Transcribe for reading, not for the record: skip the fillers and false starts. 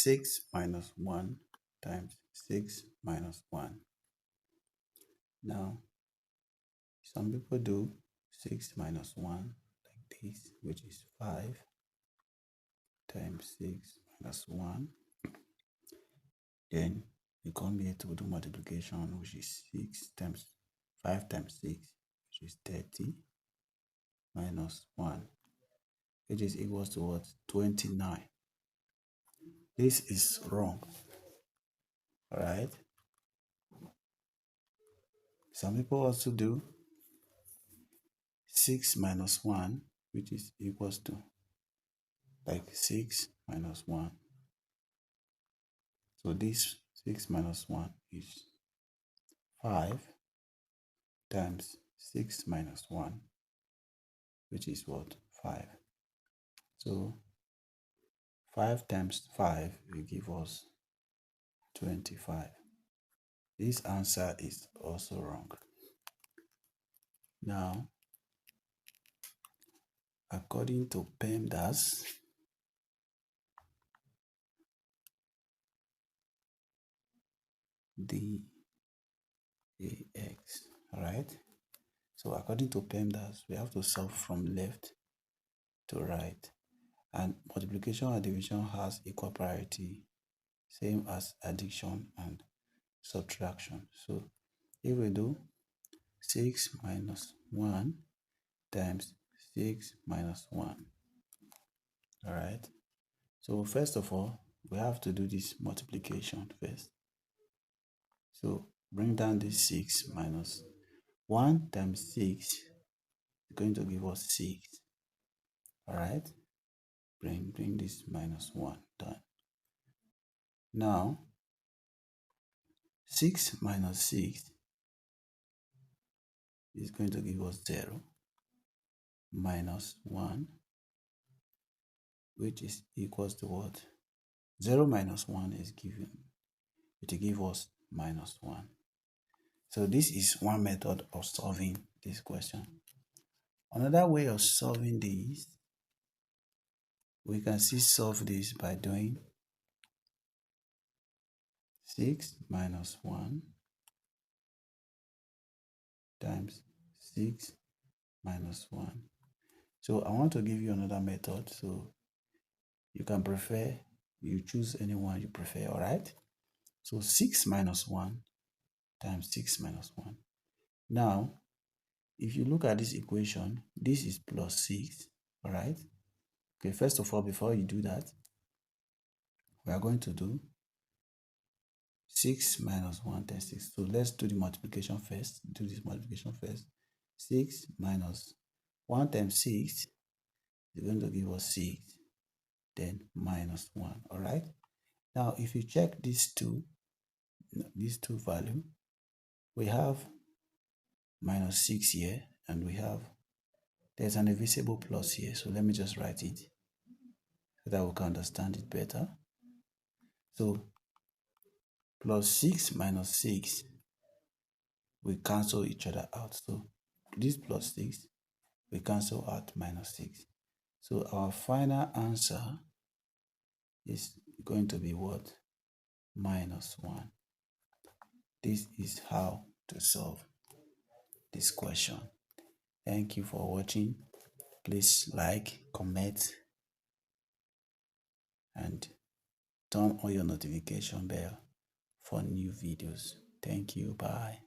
6 minus 1 times 6 minus 1. Now, some people do 6 minus 1 like this, which is 5 times 6 minus 1. Then you come here to do multiplication, which is 6 times 5 times 6, which is 30, minus 1, which is equals to what? 29. This is wrong. Alright? Some people also do 6 minus 1, which is equals to like 6 minus 1. So this 6 minus 1 is 5 times 6 minus 1, which is what? 5. So 5 times 5 will give us 25. This answer is also wrong. Now, according to PEMDAS, DAX, alright? So according to PEMDAS, we have to solve from left to right. And multiplication and division has equal priority, same as addition and subtraction. So if we do 6 minus 1 times 6 minus 1, alright? So first of all, we have to do this multiplication first. So bring down this 6 minus 1 times 6 is going to give us 6. Alright? Bring this minus 1 down. Now, 6 minus 6 is going to give us 0 minus 1, which is equals to what? 0 minus 1 is given. It will give us minus 1. So this is one method of solving this question. Another way of solving this, we can still solve this by doing 6 minus 1 times 6 minus 1. So I want to give you another method, so you can prefer, you choose any one you prefer, alright? So 6 minus 1 times 6 minus 1. Now, if you look at this equation, this is plus 6, alright? Okay, first of all, before you do that, we are going to do 6 minus 1 times 6. So let's do the multiplication first. Do this multiplication first. 6 minus 1 times 6 is going to give us 6, then minus 1, alright? Now, if you check these two values, we have minus 6 here, and there's an invisible plus here. So let me just write it so that we can understand it better. So plus 6 minus 6 will cancel each other out. So this plus 6 will cancel out minus 6. So our final answer is going to be what? Minus 1. This is how to solve this question. Thank you for watching. Please like, comment, and turn on your notification bell for new videos. Thank you. Bye.